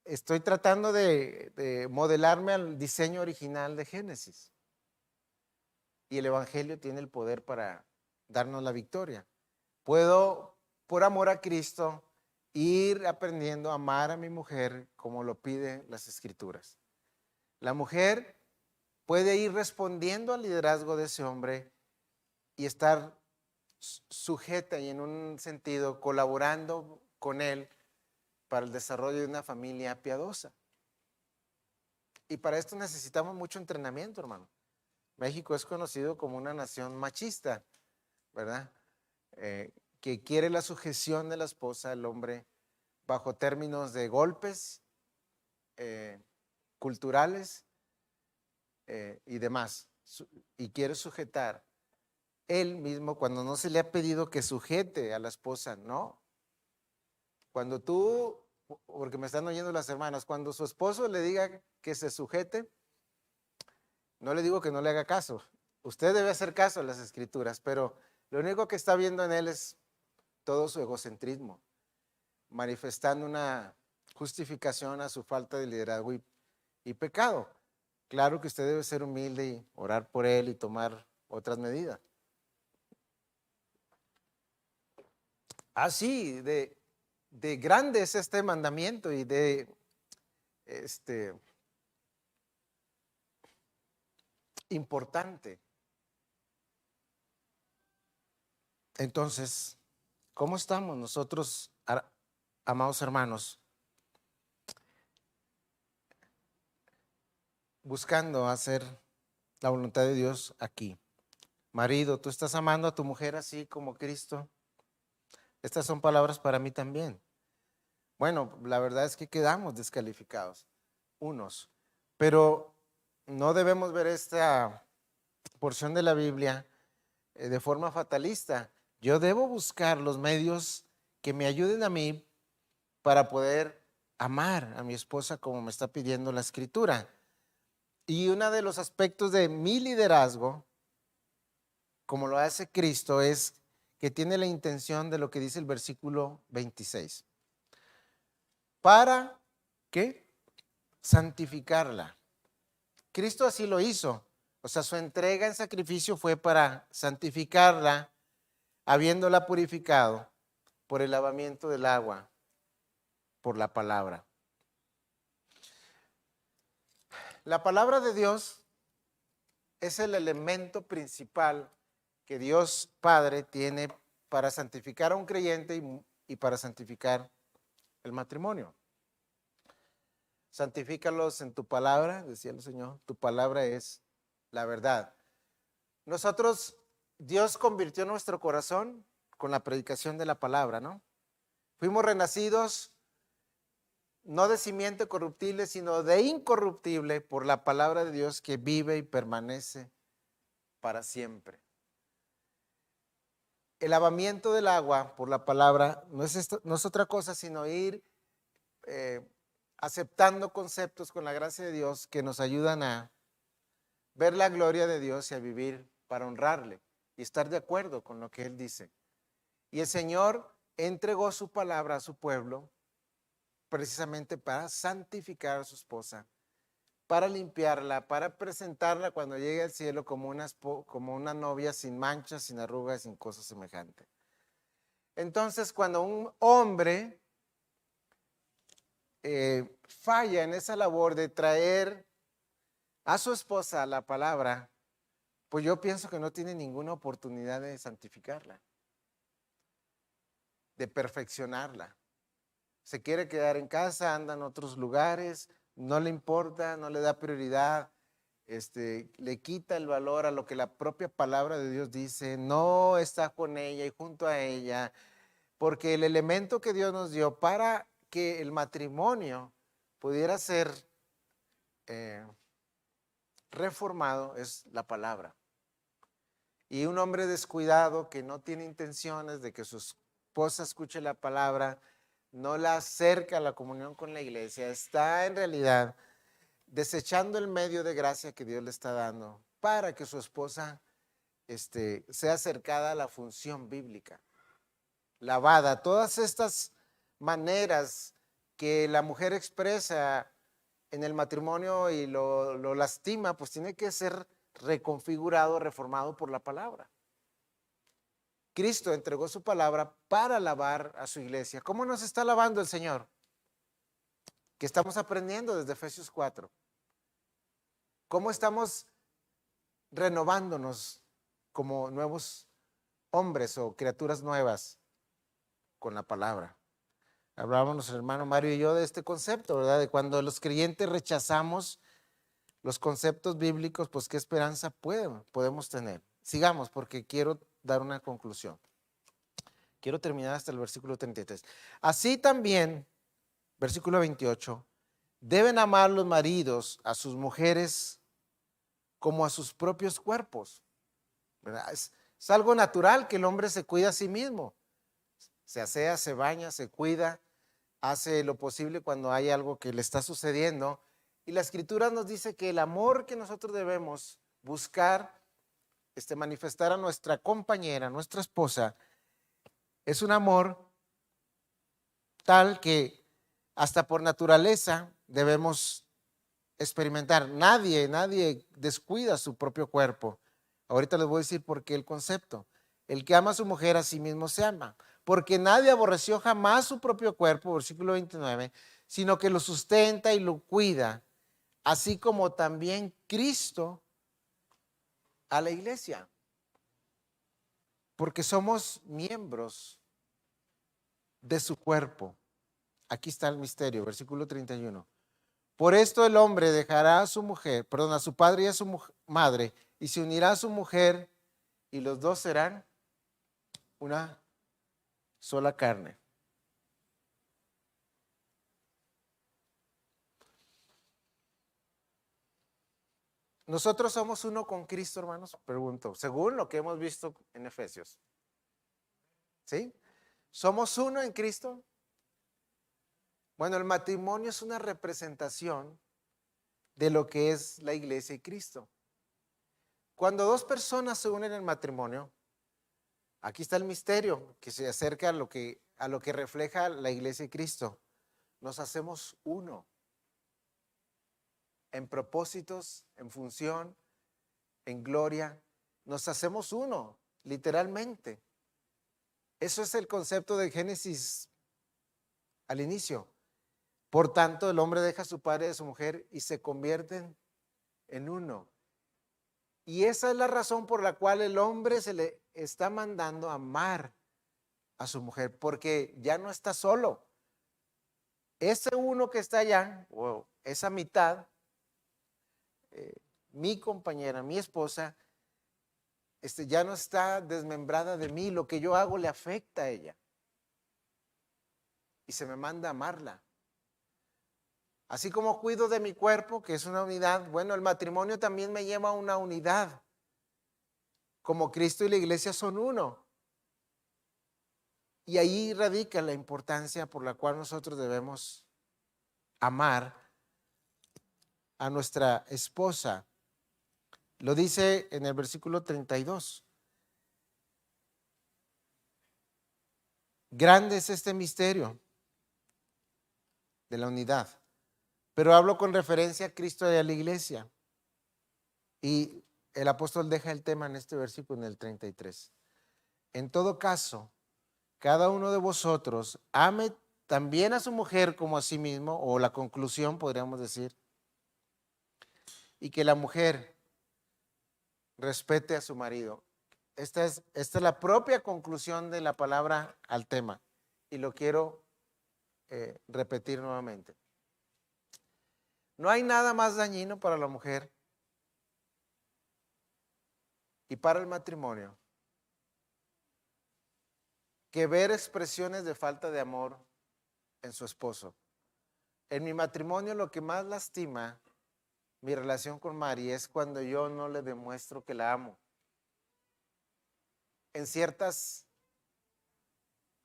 estoy tratando de modelarme al diseño original de Génesis. Y el Evangelio tiene el poder para darnos la victoria. Puedo, por amor a Cristo, ir aprendiendo a amar a mi mujer como lo piden las Escrituras. La mujer puede ir respondiendo al liderazgo de ese hombre y estar sujeta y en un sentido colaborando con él para el desarrollo de una familia piadosa. Y para esto necesitamos mucho entrenamiento, hermano. México es conocido como una nación machista, ¿verdad? Que quiere la sujeción de la esposa al hombre bajo términos de golpes culturales y demás. Y quiere sujetar él mismo cuando no se le ha pedido que sujete a la esposa, ¿no? Cuando tú, porque me están oyendo las hermanas, cuando su esposo le diga que se sujete, no le digo que no le haga caso. Usted debe hacer caso a las Escrituras, pero lo único que está viendo en él es todo su egocentrismo, manifestando una justificación a su falta de liderazgo y pecado. Claro que usted debe ser humilde y orar por él y tomar otras medidas. Así, de grande es este mandamiento y de importante. Entonces, ¿cómo estamos nosotros, amados hermanos, buscando hacer la voluntad de Dios aquí? Marido, ¿tú estás amando a tu mujer así como Cristo? Estas son palabras para mí también. Bueno, la verdad es que quedamos descalificados, unos, pero no debemos ver esta porción de la Biblia de forma fatalista. Yo debo buscar los medios que me ayuden a mí para poder amar a mi esposa como me está pidiendo la Escritura. Y uno de los aspectos de mi liderazgo, como lo hace Cristo, es que tiene la intención de lo que dice el versículo 26. ¿Para qué? Santificarla. Cristo así lo hizo. O sea, su entrega en sacrificio fue para santificarla, habiéndola purificado por el lavamiento del agua, por la palabra. La palabra de Dios es el elemento principal que Dios Padre tiene para santificar a un creyente y para santificar el matrimonio. Santifícalos en tu palabra, decía el Señor, tu palabra es la verdad. Nosotros, Dios convirtió nuestro corazón con la predicación de la palabra, ¿no? Fuimos renacidos no de simiente corruptible, sino de incorruptible por la palabra de Dios que vive y permanece para siempre. El lavamiento del agua por la palabra no es otra cosa sino ir aceptando conceptos con la gracia de Dios que nos ayudan a ver la gloria de Dios y a vivir para honrarle y estar de acuerdo con lo que Él dice. Y el Señor entregó su palabra a su pueblo precisamente para santificar a su esposa, para limpiarla, para presentarla cuando llegue al cielo como una novia sin manchas, sin arrugas, sin cosas semejantes. Entonces, cuando un hombre falla en esa labor de traer a su esposa la palabra, pues yo pienso que no tiene ninguna oportunidad de santificarla, de perfeccionarla. Se quiere quedar en casa, anda en otros lugares, no le importa, no le da prioridad, le quita el valor a lo que la propia palabra de Dios dice, no está con ella y junto a ella, porque el elemento que Dios nos dio para que el matrimonio pudiera ser reformado es la palabra. Y un hombre descuidado que no tiene intenciones de que su esposa escuche la palabra, no la acerca a la comunión con la iglesia, está en realidad desechando el medio de gracia que Dios le está dando para que su esposa sea acercada a la función bíblica, lavada. Todas estas maneras que la mujer expresa en el matrimonio y lo lastima, pues tiene que ser reconfigurado, reformado por la palabra. Cristo entregó su palabra para lavar a su iglesia. ¿Cómo nos está lavando el Señor? Que estamos aprendiendo desde Efesios 4. ¿Cómo estamos renovándonos como nuevos hombres o criaturas nuevas? Con la palabra. Hablábamos nuestro hermano Mario y yo de este concepto, ¿verdad? De cuando los creyentes rechazamos los conceptos bíblicos, pues qué esperanza podemos tener. Sigamos porque quiero dar una conclusión. Quiero terminar hasta el versículo 33. Así también, versículo 28, deben amar los maridos a sus mujeres como a sus propios cuerpos, ¿verdad? Es algo natural que el hombre se cuida a sí mismo. Se asea, se baña, se cuida, hace lo posible cuando hay algo que le está sucediendo. Y la Escritura nos dice que el amor que nosotros debemos buscar, manifestar a nuestra compañera, nuestra esposa, es un amor tal que hasta por naturaleza debemos experimentar. Nadie descuida su propio cuerpo. Ahorita les voy a decir por qué el concepto. El que ama a su mujer a sí mismo se ama. Porque nadie aborreció jamás su propio cuerpo, versículo 29, sino que lo sustenta y lo cuida, así como también Cristo a la iglesia. Porque somos miembros de su cuerpo. Aquí está el misterio, versículo 31. Por esto el hombre dejará a su mujer, perdón, a su padre y a su madre, y se unirá a su mujer, y los dos serán una sola carne. ¿Nosotros somos uno con Cristo, hermanos? Pregunto, según lo que hemos visto en Efesios. ¿Sí? ¿Somos uno en Cristo? Bueno, el matrimonio es una representación de lo que es la iglesia y Cristo. Cuando dos personas se unen en matrimonio, aquí está el misterio que se acerca a lo que refleja la iglesia y Cristo. Nos hacemos uno en propósitos, en función, en gloria. Nos hacemos uno, literalmente. Eso es el concepto de Génesis al inicio. Por tanto, el hombre deja a su padre y a su mujer y se convierten en uno. Y esa es la razón por la cual el hombre se le está mandando a amar a su mujer, porque ya no está solo. Ese uno que está allá, o esa mitad, mi compañera, mi esposa, ya no está desmembrada de mí. Lo que yo hago le afecta a ella. Y se me manda a amarla. Así como cuido de mi cuerpo, que es una unidad, bueno, el matrimonio también me lleva a una unidad. Como Cristo y la iglesia son uno. Y ahí radica la importancia por la cual nosotros debemos amar a nuestra esposa. Lo dice en el versículo 32. Grande es este misterio de la unidad. Pero hablo con referencia a Cristo y a la iglesia. Y el apóstol deja el tema en este versículo, en el 33. En todo caso, cada uno de vosotros ame también a su mujer como a sí mismo, o la conclusión podríamos decir, y que la mujer respete a su marido. Esta es la propia conclusión de la palabra al tema, y lo quiero repetir nuevamente. No hay nada más dañino para la mujer y para el matrimonio que ver expresiones de falta de amor en su esposo. En mi matrimonio lo que más lastima mi relación con Mari es cuando yo no le demuestro que la amo. En ciertas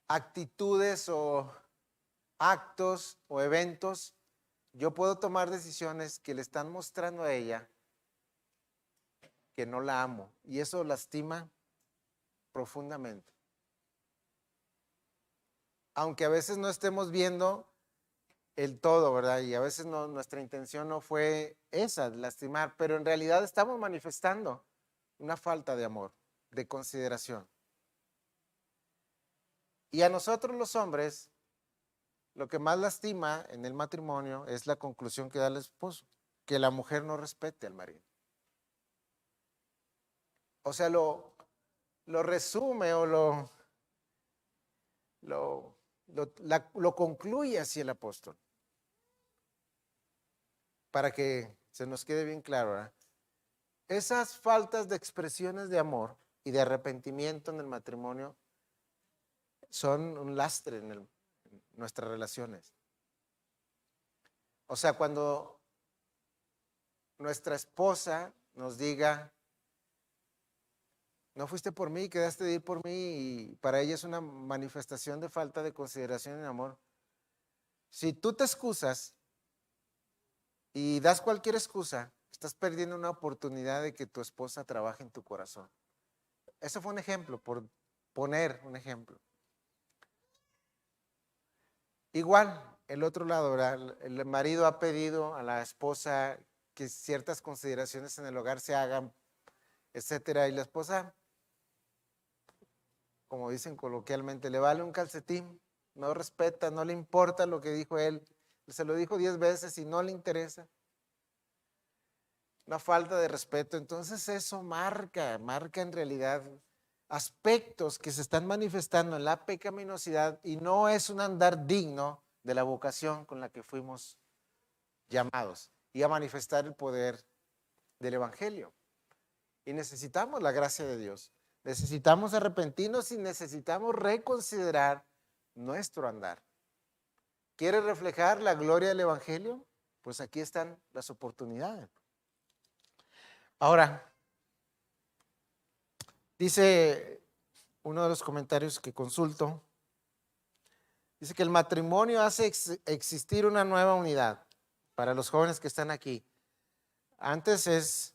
actitudes o actos o eventos, yo puedo tomar decisiones que le están mostrando a ella que no la amo, y eso lastima profundamente. Aunque a veces no estemos viendo el todo, ¿verdad? Y a veces nuestra intención no fue esa, lastimar, pero en realidad estamos manifestando una falta de amor, de consideración. Y a nosotros los hombres, lo que más lastima en el matrimonio es la conclusión que da el esposo, que la mujer no respete al marido. O sea, lo resume o lo concluye así el apóstol. Para que se nos quede bien claro, ¿verdad? Esas faltas de expresiones de amor y de arrepentimiento en el matrimonio son un lastre en nuestras relaciones. O sea, cuando nuestra esposa nos diga, no fuiste por mí, quedaste de ir por mí, y para ella es una manifestación de falta de consideración y amor. Si tú te excusas y das cualquier excusa, estás perdiendo una oportunidad de que tu esposa trabaje en tu corazón. Eso fue un ejemplo, por poner un ejemplo. Igual, el otro lado, ¿verdad? El marido ha pedido a la esposa que ciertas consideraciones en el hogar se hagan, etcétera, y la esposa, como dicen coloquialmente, le vale un calcetín, no respeta, no le importa lo que dijo él, se lo dijo 10 veces y no le interesa. Una falta de respeto. Entonces eso marca en realidad aspectos que se están manifestando en la pecaminosidad y no es un andar digno de la vocación con la que fuimos llamados y a manifestar el poder del Evangelio. Y necesitamos la gracia de Dios. Necesitamos arrepentirnos y necesitamos reconsiderar nuestro andar. ¿Quiere reflejar la gloria del Evangelio? Pues aquí están las oportunidades. Ahora, dice uno de los comentarios que consulto, dice que el matrimonio hace existir una nueva unidad para los jóvenes que están aquí. Antes es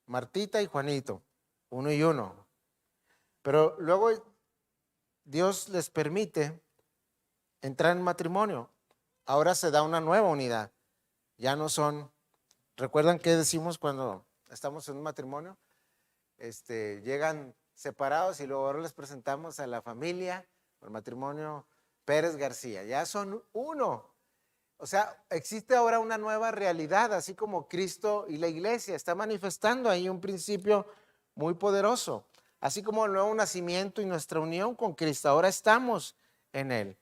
Martita y Juanito, uno y uno. Pero luego Dios les permite entrar en matrimonio. Ahora se da una nueva unidad. Ya no son, ¿recuerdan qué decimos cuando estamos en un matrimonio? Llegan separados y luego ahora les presentamos a la familia, el matrimonio Pérez García. Ya son uno. O sea, existe ahora una nueva realidad, así como Cristo y la iglesia está manifestando ahí un principio muy poderoso. Así como el nuevo nacimiento y nuestra unión con Cristo, ahora estamos en Él.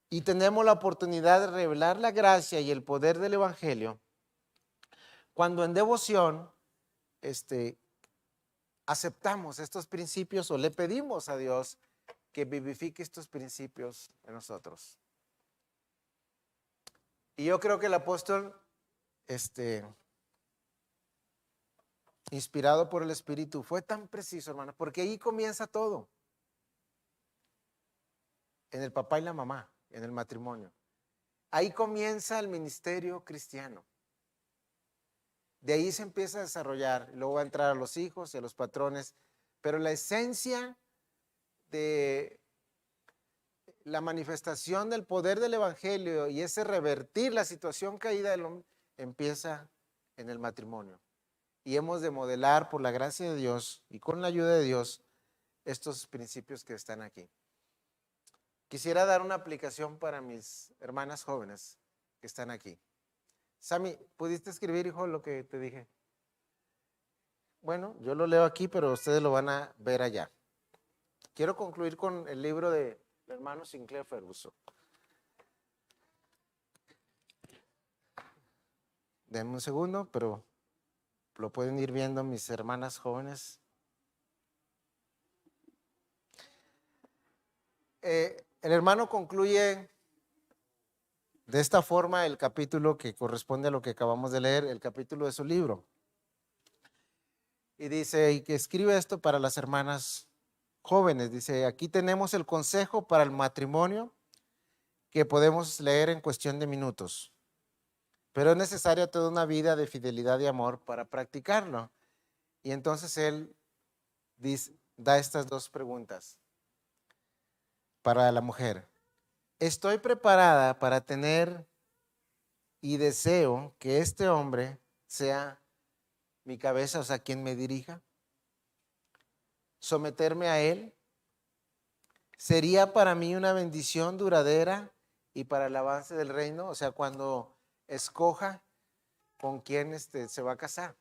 Y tenemos la oportunidad de revelar la gracia y el poder del Evangelio cuando en devoción aceptamos estos principios o le pedimos a Dios que vivifique estos principios en nosotros. Y yo creo que el apóstol, inspirado por el Espíritu, fue tan preciso, hermano, porque ahí comienza todo. En el papá y la mamá, en el matrimonio. Ahí comienza el ministerio cristiano. De ahí se empieza a desarrollar, luego va a entrar a los hijos y a los patrones, pero la esencia de la manifestación del poder del Evangelio y ese revertir la situación caída del hombre empieza en el matrimonio. Y hemos de modelar por la gracia de Dios y con la ayuda de Dios estos principios que están aquí. Quisiera dar una aplicación para mis hermanas jóvenes que están aquí. Sammy, ¿pudiste escribir, hijo, lo que te dije? Bueno, yo lo leo aquí, pero ustedes lo van a ver allá. Quiero concluir con el libro del hermano Sinclair Ferguson. Denme un segundo, pero lo pueden ir viendo mis hermanas jóvenes. El hermano concluye de esta forma el capítulo que corresponde a lo que acabamos de leer, el capítulo de su libro. Y dice, y que escribe esto para las hermanas jóvenes. Dice, aquí tenemos el consejo para el matrimonio que podemos leer en cuestión de minutos. Pero es necesaria toda una vida de fidelidad y amor para practicarlo. Y entonces él da estas dos preguntas para la mujer. ¿Estoy preparada para tener y deseo que este hombre sea mi cabeza, o sea, quien me dirija? ¿Someterme a él? ¿Sería para mí una bendición duradera y para el avance del reino? O sea, cuando escoja con quién se va a casar.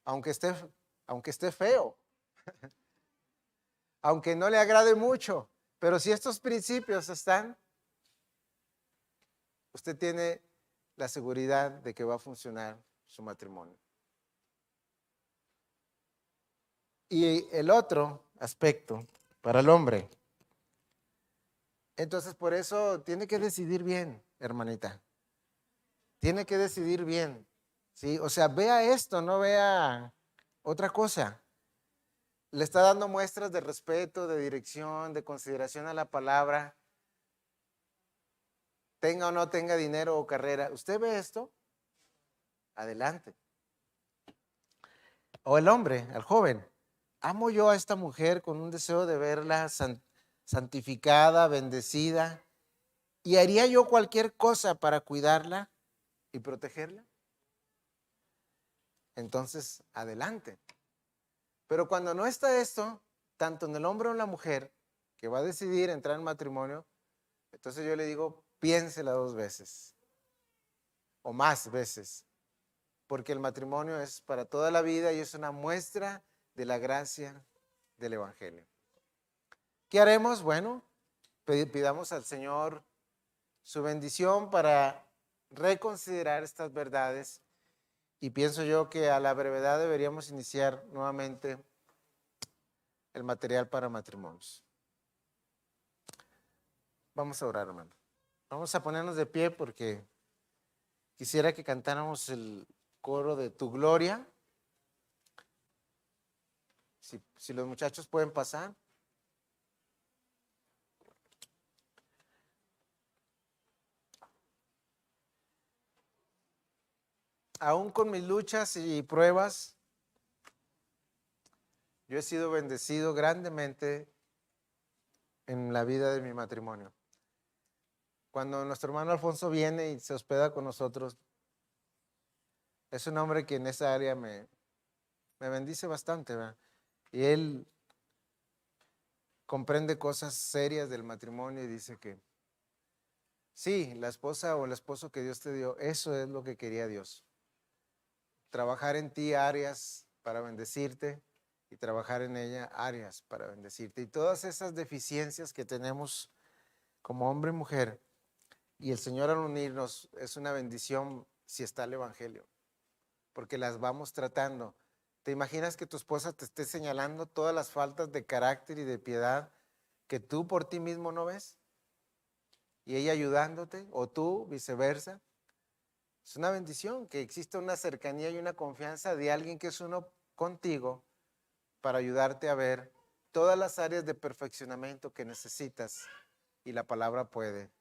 Aunque esté feo, aunque no le agrade mucho, pero si estos principios están, usted tiene la seguridad de que va a funcionar su matrimonio. Y el otro aspecto para el hombre. Entonces, por eso tiene que decidir bien, hermanita. Tiene que decidir bien, ¿sí? O sea, vea esto, no vea otra cosa. Le está dando muestras de respeto, de dirección, de consideración a la palabra. Tenga o no tenga dinero o carrera. ¿Usted ve esto? Adelante. O el hombre, al joven. Amo yo a esta mujer con un deseo de verla santificada, bendecida, y haría yo cualquier cosa para cuidarla y protegerla. Entonces, adelante. Pero cuando no está esto, tanto en el hombre o en la mujer que va a decidir entrar en matrimonio, entonces yo le digo, piénsela 2 veces o más veces, porque el matrimonio es para toda la vida y es una muestra de la gracia del Evangelio. ¿Qué haremos? Bueno, pidamos al Señor su bendición para reconsiderar estas verdades, y pienso yo que a la brevedad deberíamos iniciar nuevamente el material para matrimonios. Vamos a orar, hermano. Vamos a ponernos de pie porque quisiera que cantáramos el coro de Tu Gloria. Si los muchachos pueden pasar. Aún con mis luchas y pruebas, yo he sido bendecido grandemente en la vida de mi matrimonio. Cuando nuestro hermano Alfonso viene y se hospeda con nosotros, es un hombre que en esa área me bendice bastante, ¿verdad? Y él comprende cosas serias del matrimonio y dice que sí, la esposa o el esposo que Dios te dio, eso es lo que quería Dios. Trabajar en ti áreas para bendecirte y trabajar en ella áreas para bendecirte. Y todas esas deficiencias que tenemos como hombre y mujer, y el Señor al unirnos es una bendición si está el Evangelio, porque las vamos tratando. ¿Te imaginas que tu esposa te esté señalando todas las faltas de carácter y de piedad que tú por ti mismo no ves? Y ella ayudándote, o tú viceversa. Es una bendición que exista una cercanía y una confianza de alguien que es uno contigo para ayudarte a ver todas las áreas de perfeccionamiento que necesitas y la palabra puede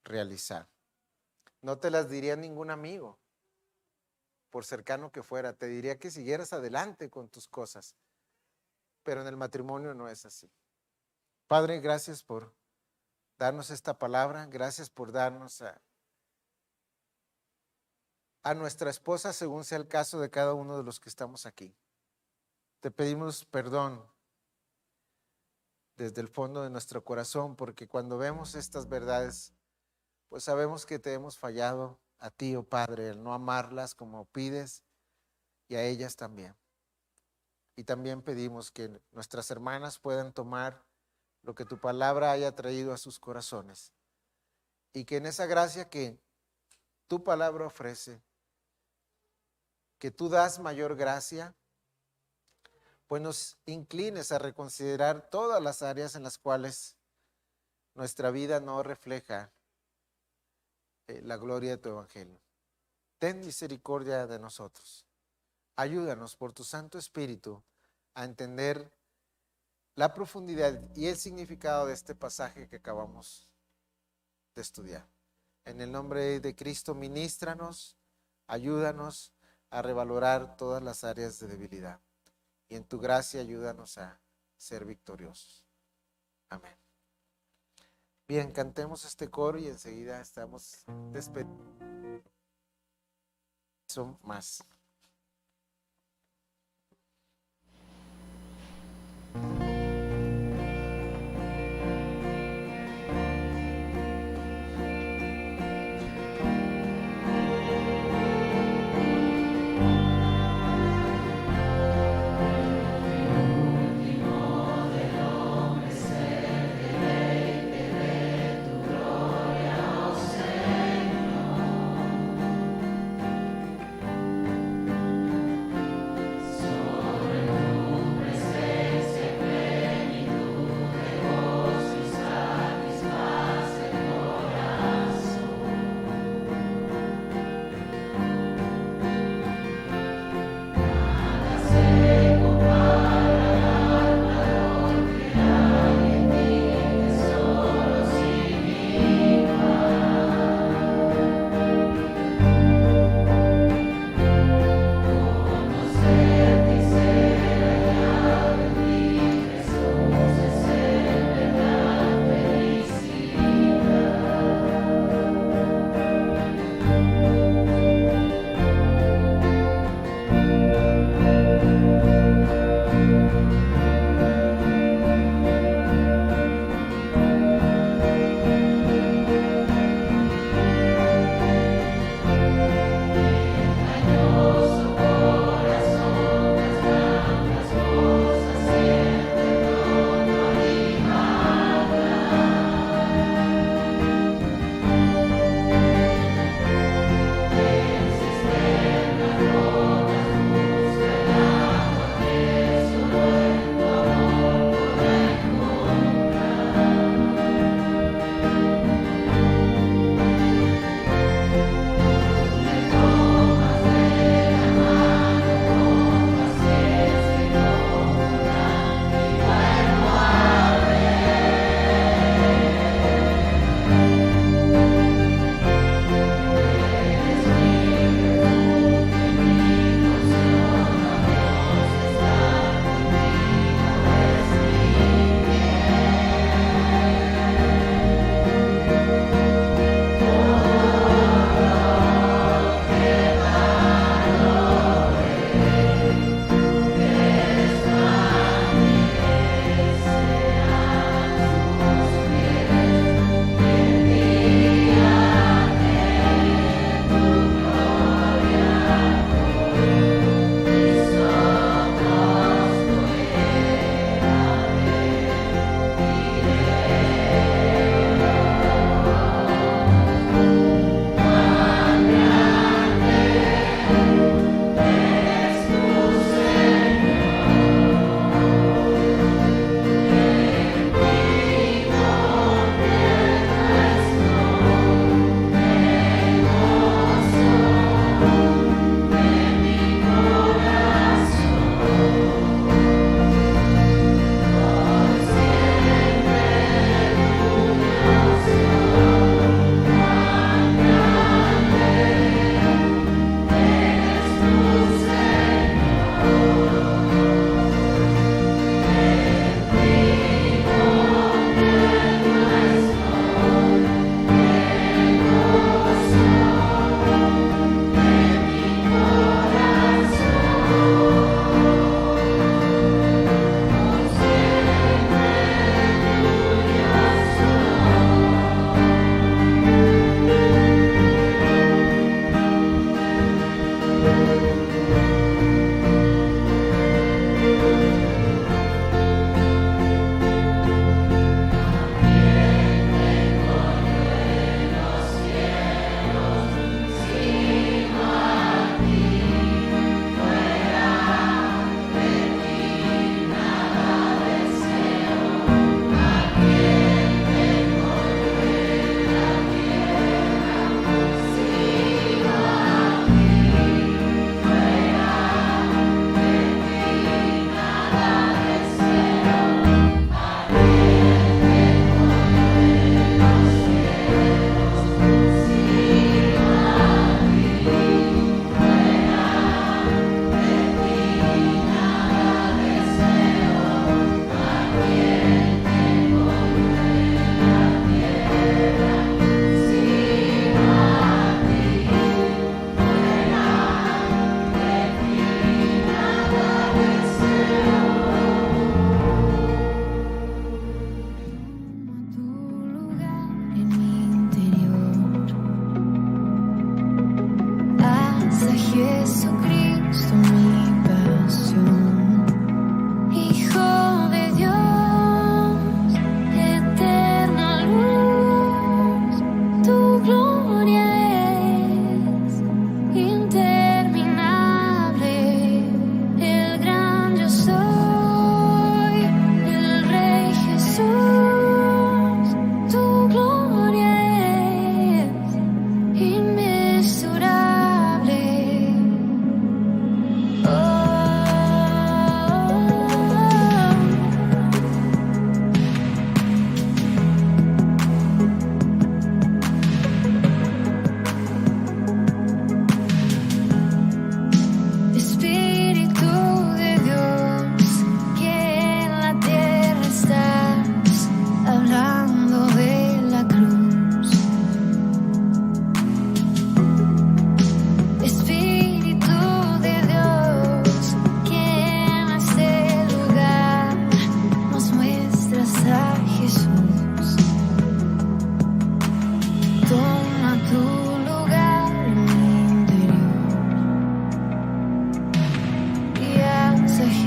realizar. No te las diría ningún amigo, por cercano que fuera. Te diría que siguieras adelante con tus cosas, pero en el matrimonio no es así. Padre, gracias por darnos esta palabra, gracias por darnos a nuestra esposa según sea el caso de cada uno de los que estamos aquí. Te pedimos perdón desde el fondo de nuestro corazón, porque cuando vemos estas verdades, pues sabemos que te hemos fallado a ti, oh Padre, el no amarlas como pides y a ellas también. Y también pedimos que nuestras hermanas puedan tomar lo que tu palabra haya traído a sus corazones y que en esa gracia que tu palabra ofrece, que tú das mayor gracia, pues nos inclines a reconsiderar todas las áreas en las cuales nuestra vida no refleja la gloria de tu evangelio. Ten misericordia de nosotros. Ayúdanos por tu Santo Espíritu a entender la profundidad y el significado de este pasaje que acabamos de estudiar. En el nombre de Cristo, ministranos, ayúdanos a revalorar todas las áreas de debilidad. Y en tu gracia ayúdanos a ser victoriosos. Amén. Bien, cantemos este coro y enseguida estamos despedidos. Son más.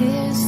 this